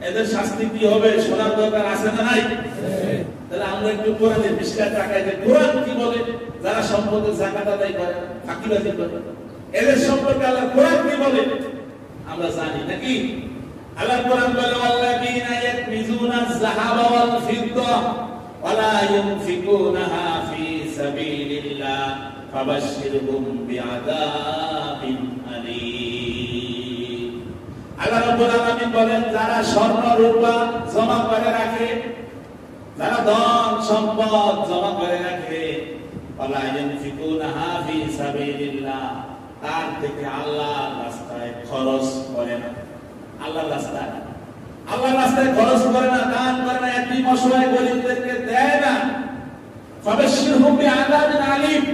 এদের শাস্তি কি হবে শোনার দরকার আছে না নাই? তাহলে আমরা একটু কোরআনের পৃষ্ঠায় তাকাই যে কোরআন কি বলে। যারা সম্পদের যাকাত আদায় করে, ফাঁকিবাজি করে, এদের সম্পর্কে আল্লাহ কোরআন কি বলে আমরা জানি নাকি? আল্লাহ কোরআন বলে ওয়াল্লাযীনা ইয়াকনিজুনা আয-যাহাবা ওয়াল ফিদ্দা ওয়া লা ইউনফিকুনাহা ফি সাবিলিল্লাহ ফাবাশশিরহুম বিআযাবিন আলীম। আল্লাহ রাব্বুল আলামিন বলেন যারা স্বর্ণ রূপা জমা করে রাখে, যারা ধন সম্পদ জমা করে রাখে, ওয়া লা ইউনফিকুনাহা ফি সাবিলিল্লাহ, তার থেকে আল্লাহর রাস্তায় খরচ করে না। আল্লাহর রাস্তায় খরচ করে না, দান করে না, এতিম অসহায় গরিবদেরকে দেয় না। ফাবাশশিরহুম বিআযাবিন আলীম,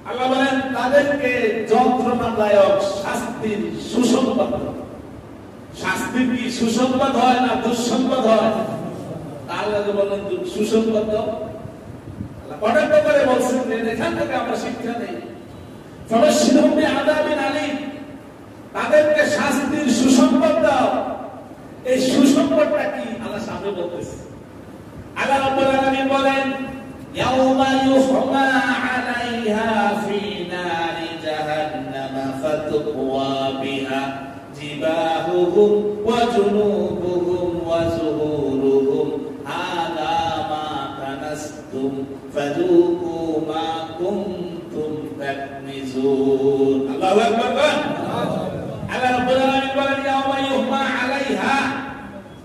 আল্লাহ বলেন তাদেরকে যন্ত্রণাদায়ক শাস্তির সুসংবাদ। শাস্তি কি সুসংবাদ হয় না দুঃসংবাদ হয়? আল্লাহ বলেন সুসংবাদ দাও। আল্লাহ কটাক্ষ করে বলছেন এখান থেকে আমরা শিক্ষা নেই। ফাবাশশিরহুম বিআযাবিন আলীম, তাদেরকে শাস্তির সুসংবাদ দাও। এই সুসংবাদটা কি আল্লাহ সামনে বলতেছে। আল্লাহ রাব্বুল আলামিন বলেন ইয়াউমা ইউহমা আলাইহা ফি নারি জাহান্নামা ফাতুকওয়া বিহা জিবাহুহুম ওয়া জুনুবুহুম ওয়া যুহুরুহুম হাযা মা কানাসতুম ফাযুকু মা কুনতুম তাকনিজুন। আল্লাহু আকবার। আল্লাহ রাব্বুল আলামিন বলেন ইয়াউমা ইউহমা আলাইহা,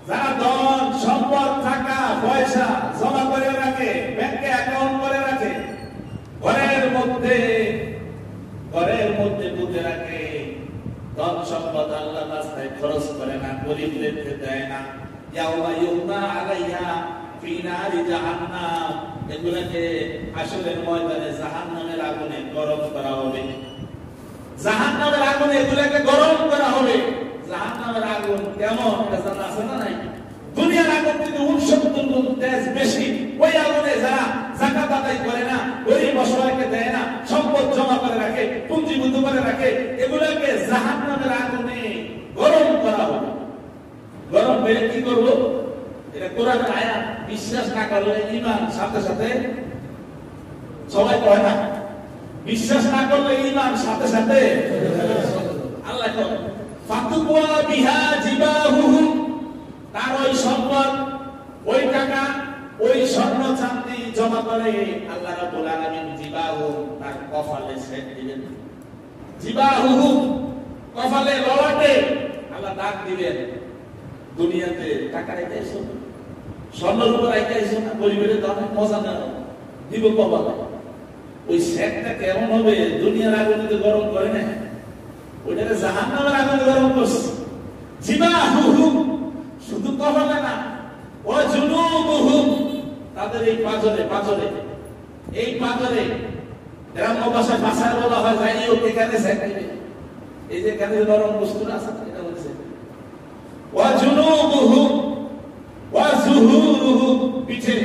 যারা ধন সম্পদ টাকা পয়সা জমা করে রাখে, ব্যাংকে অ্যাকাউন্ট করে রাখে, ঘরের মধ্যে পুঁতে রাখে, ধন সম্পদ আল্লাহর রাস্তায় খরচ করে না, গরিবদেরকে দেয় না। ইয়াউমা ইউহমা আলাইহা ফি নারি জাহান্নাম, এগুলোকে হাসরের ময়দানে জাহান্নামের আগুনে গরম করা হবে। জাহান্নামের আগুনে এগুলোকে গরম করা হবে। জাহান্নামের আগুন কেমন এটা জানা আছে না নাই? দুনিয়ার আগুন থেকে 69 গুণ তেজ বেশি। ওই আগুনে যারা যাকাত আদায় করে না, গরিব অসহায়কে দেয় না, সম্পদ জমা করে রাখে, পুঞ্জীভূত করে রাখে, এগুলোকে জাহান্নামের আগুনে গরম করা হবে। গরম করে কি করব? এটা কোরআনের আয়াত। বিশ্বাস না করলে ঈমান সাথে সাথে সবাই কয় না, বিশ্বাস না করলে ঈমান সাথে সাথে আল্লাহ কয় ফাতুকওয়া বিহা জিবাহুহুম, তার ওই সম্পদ, ওই টাকা, ওই স্বর্ণ চাঁদি জমা করে আল্লাহ রাব্বুল আলামিন জিবাহুম, তার কপালে সেট দিবেন। জিবাহুহুম, কপালে ললাটে আল্লাহ দাগ দিবেন। দুনিয়াতে টাকা রেখেছো, স্বর্ণের উপর রেখেছো না, গরিবের দামে মজা নাও, দিব কপালে। ওই সেটটা কেমন হবে? দুনিয়ার আগুনে গরম করে না, ওইটাকে জাহান্নামের আগুনে গরম করছে। জিবাহুহুম, শুধু কপালে না, ওয়া জুনুবুহুম, তাদের এই পাঁজরে গ্রাম্য ভাষায় ভাষায় বলা হয় যাইও এখানে সেট দিবে। এই যে এখানে গরম বস্তু আছে এটা বলছে ওয়া জুনুবুহুম ওয়া যুহুরুহুম, পিঠে,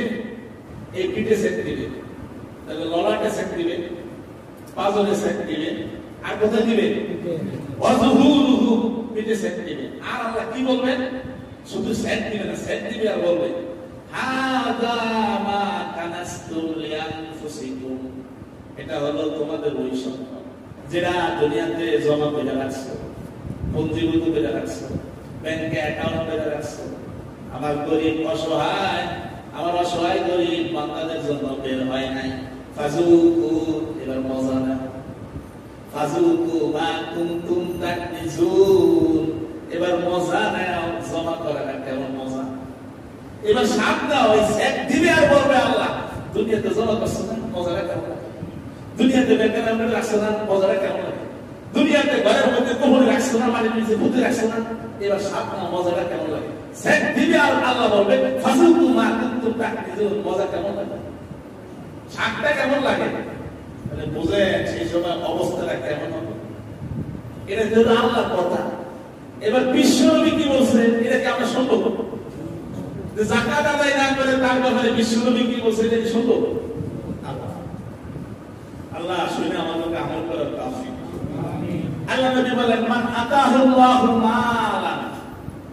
এই পিঠে সেট দিবে। তাহলে ললাটে সেট দিবে, পাঁজরে সেট দিবে, আর কোথায় দিবে? ওয়া যুহুরুহুম, পিঠে সেট দিবে। আর আল্লাহ কি বলবেন? শুধু সেট দিবে না, সেট দিবে আর বলবে হাযা মা কানাসতুম লিআনফুসিকুম, এটা হলো তোমাদের ওই সম্পদ যেটা দুনিয়াতে জমা করে রাখছো, পঞ্জীভূত করে রাখছো, ব্যাংকে অ্যাকাউন্ট করে রাখছো। আমার গরিব অসহায়, আমার অসহায় গরিব বান্দাদের জন্য বের হয় নাই। ফাযুকু, এবার মজা নাও। ফাযুকু মা কুনতুম তাকনিজুন, এবার মজা নাও। জমা করে না কেমন মজা, এবার সাপ দাও। ওই সেট দিবে আর বলবে আল্লাহ দুনিয়াতে জমা করছো না, মজাটা কেমন লাগে? দুনিয়াতে ব্যাংকে নাম্বার রাখছো না, মজাটা কেমন লাগে? দুনিয়াতে ঘরের মধ্যে কোমরে রাখছো না, মাটির নিচে পুঁতে রাখছো না, এবার সাপ নাও, মজাটা কেমন লাগে? সেট দিবে আর আল্লাহ বলবে ফাযুকু মা কুনতুম তাকনিজুন, মজা কেমন লাগে? সাপটা কেমন লাগে? তাহলে বুঝেন সেই সময় অবস্থাটা কেমন হবে। এটা হলো আল্লাহর কথা। এবার বিশ্বনবী কি বলছে এটা কি আমরা শুনবো? যে যাকাত আদায় না করে তার ব্যাপারে বিশ্বনবী কি বলছে এটা কি শুনবো? আল্লাহ শুনে আমাদেরকে আমল করার তৌফিক। আমিন। আল্লাহ নবী বলেন মান আতাহুল্লাহু মালান,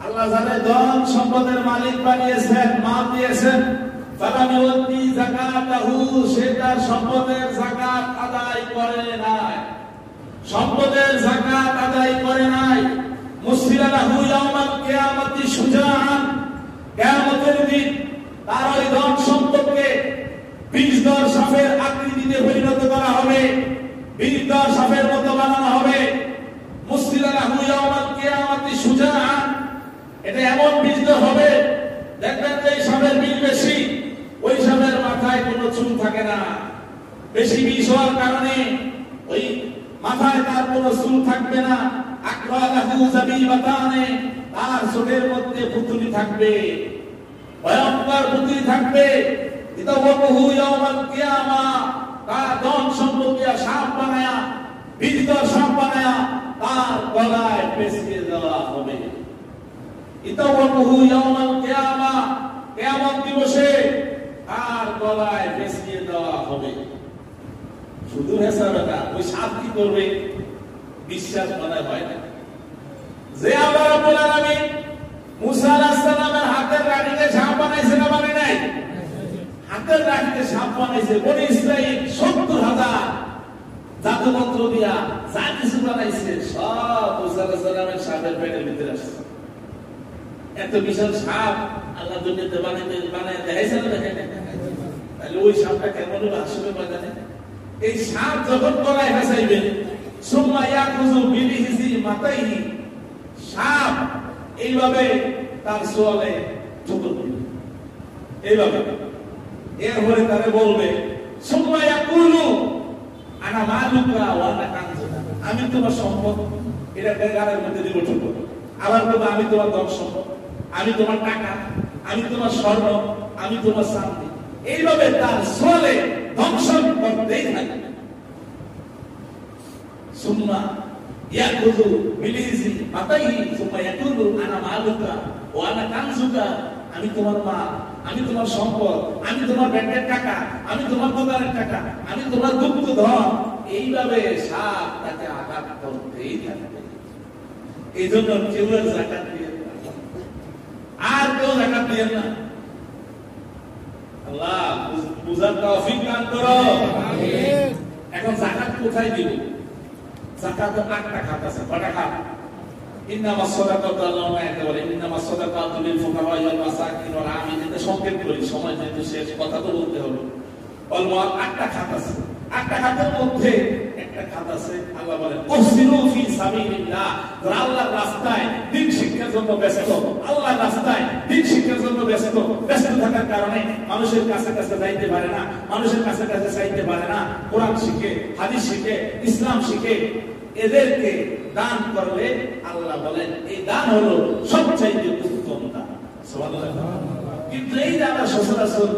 আল্লাহ আল্লাহ যারা ধন সম্পদের মালিক বানিয়েছেন, মাল দিয়েছেন, ফালামিউতি যাকাতাহু, সে তার সম্পদের যাকাত আদায় করে নাই, সম্পদের যাকাত আদায় করে নাই। মুসফিলাহু ইয়াউমাল কিয়ামতি সুজাআন, কিয়ামতের দিন তার ওই ধন সম্পদকে বিষধর সাপের আকৃতিতে পরিণত করা হবে, বিষধর সাপের মতো বানানো হবে। মুসফিলাহু ইয়াউমাল কিয়ামতি সুজাআন, এটা এমন বিষধর হবে, দেখবেন যে সাপের বিষ বেশি, ওই সাপের মাথায় কোনো চুল থাকে না। বেশি বিষ হওয়ার কারণে ওই মাথায় তার কোনো চুল থাকবে না। আকরালাহু যাবিবাতানে, তার চোখের মধ্যে পুতুলি থাকবে, ভয়ঙ্কর পুতুলি থাকবে। ইতাওয়াহু ইয়াউমাল কিয়ামা, তার ধন সম্পদকে সাপ বানায়া, বিষধর সাপ বানায়া তার গলায় পেঁচিয়ে দেওয়া হবে। ইতাওয়াহু ইয়াউমাল কিয়ামা, কিয়ামত দিবসে তার গলায় পেঁচিয়ে দেওয়া হবে। শুধু হেসাবেটা ওই সাপ কি করবে বিশ্বাস মনে হয় না। যে আল্লাহ রাব্বুল আলামিন মুসা আলাইহিস সালামের হাতের লাঠিকে সাপ বানাইছে না বানায় নাই? হাতের লাঠিকে সাপ বানাইছে। বনি ইসরাইল ৭০,০০০ জাদুমন্ত্র দিয়া যা কিছু বানাইছে সব মুসা আলাইহিস সালামের সাপের পেটের ভিতরে আসছে। এত বিশাল সাপ আল্লাহ দুনিয়াতে বানায় দেখাইছে না দেখেন? তাহলে ওই সাপটা কেমন আসবে বাজারে? এই সাপ যখন গলায় ফেসাইবে, সুম্মা ইয়াকুযু বিলিহিজি মাতাইহি, সাপ এইভাবে তার সোয়ালে ঠুকুর দিবে, এইভাবে। এরপরে তারে বলবে সুম্মা ইয়াকুলু আনা মালুকা ওয়া আনা কানজুকা, আমি তোমার সম্পদ, এটা গালের মধ্যে দিব ঠুকুর। আবার বলবে আমি তোমার ধন সম্পদ, আমি তোমার টাকা, আমি তোমার স্বর্ণ, আমি তোমার শান্তি। এইভাবে তার সোয়ালে ধ্বংসন করতেই থাকবে। সুম্মা ইয়াকুযু বিলিহিজি মাতাইহি সুম্মা ইয়াকুলু আনা মালুকা ওয়া আনা কানজুকা, আমি তোমার মাল, আমি তোমার সম্পদ, আমি তোমার ব্যাংকের টাকা, আমি তোমার দোকানের টাকা, আমি তোমার গুপ্ত ধন। এইভাবে সাপ তাকে আঘাত করতেই থাকবে। এই জন্য কেউ যাকাত দিয়ে আর কেউ যাকাত দিয়ে না। আল্লাহ বুঝার তৌফিক দান করো। এখন যাকাত কোথায় দিব? যাকাত 8টা খাত আছে। কয়টা খাত? ইন্নামাস সাদাকাতু, আল্লাহ একেবারে ইন্নামাস সাদাকাতু লিল ফুকারা ওয়াল মাসাকিন ওয়াল আমিলিন, সংক্ষেপ করি, সময় যেহেতু শেষ, কথা তো বলতে হবে। অলমোস্ট 8টা খাত আছে। 8টা খাতের মধ্যে একটা খাত আছে আল্লাহ বলেন উসিরু ফি সাবিলিল্লাহ, যারা আল্লাহর রাস্তায় দ্বীন শিক্ষার জন্য ব্যস্ত, আল্লাহর রাস্তায় দ্বীন শিক্ষার জন্য ব্যস্ত থাকার কারণে মানুষের কাছে কাছে যাইতে পারে না, মানুষের কাছে কাছে চাইতে পারে না, কোরআন শিখে, হাদিস শিখে, ইসলাম শিখে, এদেরকে দান করলে আল্লাহ বলেন এই দান হলো সবচাইতে উত্তম দান। সুবহানাল্লাহ। কিন্তু এই যারা সচরাচর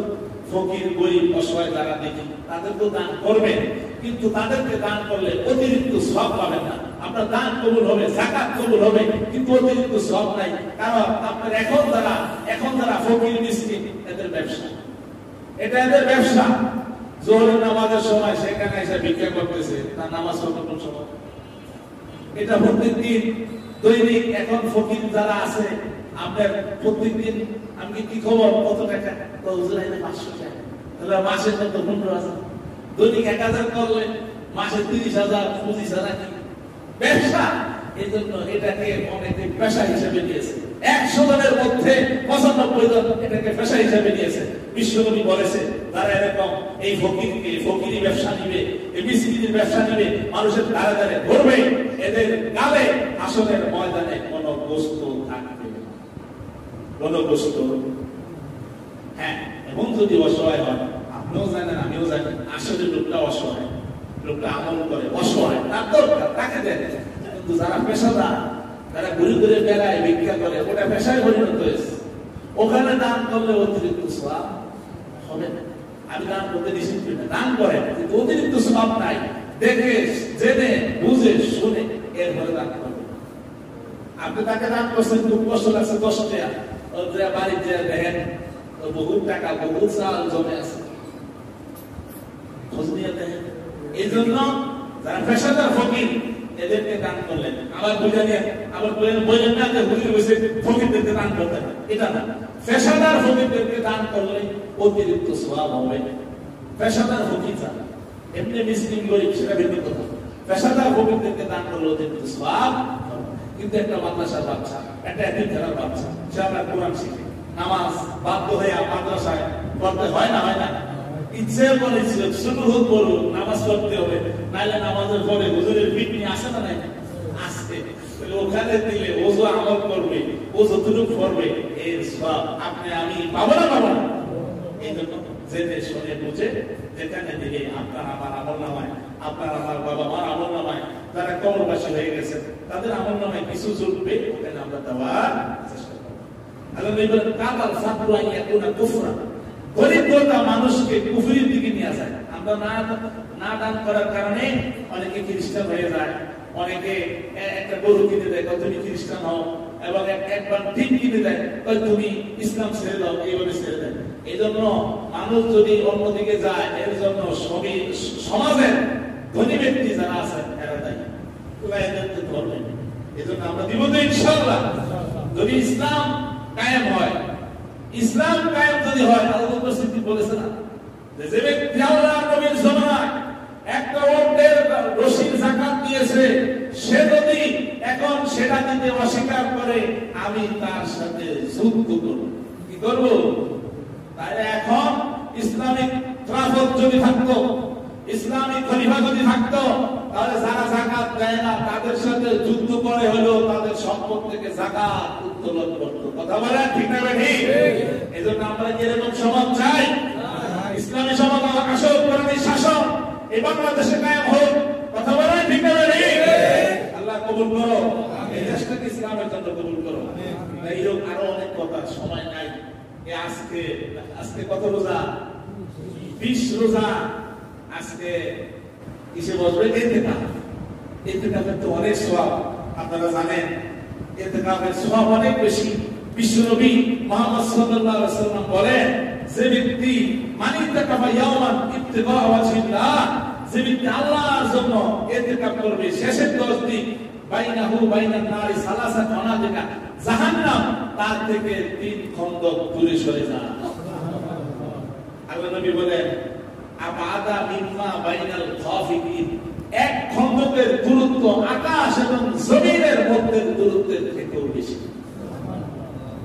ফকির, গরিব, অসহায় যারা দেখি তাদেরকে দান করবেন, কিন্তু তাদেরকে দান করলে অতিরিক্ত সওয়াব পাবেন না। আপনার দান কবুল হবে, যাকাত কবুল হবে, কিন্তু অতিরিক্ত সওয়াব নাই। কারণ আপনার এখন যারা ফকির মিসকিন, এদের ব্যবসা, এটা এদের ব্যবসা। জোহরের নামাজের সময় সেখানে এসে ভিক্ষা করতেছে, তার নামাজ কোন সময়? এটা প্রত্যেকদিন দৈনিক। এখন ফকির যারা আছে আপনার প্রত্যেকদিন আমি কি খবর, কত টাকা? তো হুজুর আইলে 500 টাকা, তাহলে মাসে কত? 15,000। দৈনিক 1000 করলে মাসে 30,000, 25,000 ব্যবসা। এই জন্য এটাকে অনেকে পেশা হিসেবে নিয়েছে। 100 জনের মধ্যে 95 জন এটাকে পেশা হিসেবে নিয়েছে। বিশ্বনবী বলেছে যারা এরকম এই ফকিরি ব্যবসা নিবে, এই মিসকিনের ব্যবসা নিবে, মানুষের দ্বারে দ্বারে ঘুরবে, এদের গালে আসনের ময়দানে কোনো গোশত থাকবে, কোনো গোশত। হ্যাঁ, এবং যদি অসহায় হয়, আপনিও জানেন আমিও জানি, আসলে লোকটা অসহায়, লোকটা আমল করে, অসহায়, তার দরকার, তাকে দেন। কিন্তু যারা পেশাদার, যারা ঘুরে ঘুরে বেড়ায়, ভিক্ষা করে, ওটা পেশায় পরিণত হয়েছে, ওখানে দান করলে অতিরিক্ত সওয়াব হবে না। আমি দান করতে নিষেধ করি না, দান করেন, কিন্তু অতিরিক্ত সওয়াব নাই। দেখে, জেনে, বুঝে, শুনে এরপরে দান করবেন। আপনি তাকে দান করছেন, খুব কষ্ট লাগছে, 10 টাকা, বাড়িতে দেখেন বহুত টাকা, বহুত চাল জমে আছে, খোঁজ নিয়ে দেখেন। এই জন্য যারা পেশাদার ফকির, এদেরকে দান করলেন। আবার বুঝানি আবার বললেন না যে হুজুর বসে ফকিরদেরকে দান করতে, এটা না। পেশাদার ফকিরদেরকে দান করলে অতিরিক্ত সওয়াব হবে। পেশাদার ফকির যারা, এমনি মিসকিন গরিব সেটা ভিন্ন কথা। পেশাদার ফকিরদেরকে দান করলে অতিরিক্ত সওয়াব হবে। কিন্তু একটা মাদ্রাসার বাচ্চা, একটা এতিমখানার বাচ্চা, সে আপনার কোরআন শিখে, নামাজ বাধ্য হয়ে মাদ্রাসায় পড়তে হয় না, হয় না? ইচ্ছে করেছিল শুরু হোক বলুন নামাজ পড়তে হবে, নাহলে নামাজের পরে হুজুরের পিঠ নিয়ে আসে না, নাই আসতে ওখানে দিলে ও যে আমল করবে, ও যতটুকু করবে এর সব আপনি আমি পাবো না, পাবো না। এই জন্য জেনে শুনে বুঝে যেখানে দিলে আপনার আমার আমল নামায়, আপনার আমার বাবা মার আমল নামায়, যারা কবরবাসী হয়ে গেছে তাদের আমল নামায় কিছু জুটবে, ওখানে আমরা দেওয়ার চেষ্টা করবো। আল্লাহ বলেন কাদাল ফাকরু আন ইয়াকুনা কুফরা, দরিদ্রতা মানুষকে কুফরির দিকে নিয়ে যায়। আমরা না দান করার কারণে অনেকে খ্রিস্টান হয়ে যায়, অনেকে একটা গরু কিনে দেয় তুমি খ্রিস্টান হও, এবং একবার ঠিক কিনে দেয় তুমি ইসলাম ছেড়ে দাও, এইভাবে ছেড়ে দেয়। এই জন্য মানুষ যদি অন্যদিকে যায়, এর জন্য সমাজের ধনী ব্যক্তি যারা আছেন এরা দেয়, ধরবে। এই জন্য আমরা দিব তো ইনশাআল্লাহ। যদি ইসলাম কায়েম হয়, ইসলাম কায়েম যদি হয়, আল্লাহ উপস্থিতি বলেছে না যে ব্যক্তি আল্লাহর নবীর জামানায় একটা ওটের রশির যাকাত দিয়েছে, সে যদি এখন সেটা দিতে অস্বীকার করে, আমি তার সাথে যুদ্ধ করব। কি করব? তাহলে এখন ইসলামিক খেলাফত যদি থাকতো, ইসলামিক খলিফা যদি থাকতো, তাহলে যারা যাকাত দেয় না তাদের সাথে যুদ্ধ করে হলেও তাদের সম্পদ থেকে যাকাত উত্তোলন করতো। কথা বলেন ঠিক না ঠিক? এজন্য আমরা যেরকম সমাজ চাই, ইসলামী সমাজ আসল কোরআনী শাসন এই বাংলাদেশে কায়েম হোক। কথা বলেন ঠিক না ঠিক? আল্লাহ কবুল করো, এই দেশটাকে ইসলামের জন্য কবুল করো। এইরকম আরো অনেক কথা, সময় নাই। আজকে কত রোজা? 20 রোজা। আজকে কিসে বসবে? ইতিকাফ। ইতিকাফের তো অনেক সওয়াব, আপনারা জানেন। ইতিকাফের সওয়াব অনেক বেশি। বিশ্বনবী মুহাম্মদ সাল্লাল্লাহু আলাইহি ওয়াসাল্লাম বলেন, যে ব্যক্তি মানিতাকাফা ইয়াওমান ইবতিগা ওয়াজহিল্লাহ, যে ব্যক্তি আল্লাহর জন্য ইতিকাফ করবে শেষের 10 দিন, বাইনাহু বাইনান নারি সালাসাত আনাদিকা, জাহান্নাম তার থেকে 3 খন্দক দূরে সরে যায়। আল্লাহ নবী বলেন, আবাদা মিম্মা বাইনাল খাফিকিন, এক খন্দকের দূরত্ব আকাশ এবং জমিনের মধ্যে দূরত্বের থেকেও বেশি।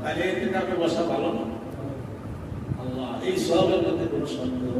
তাহলে ইতিকাফে বসা ভালো না? আল্লাহ এই সওয়াবের মধ্যে কোনো সন্দেহ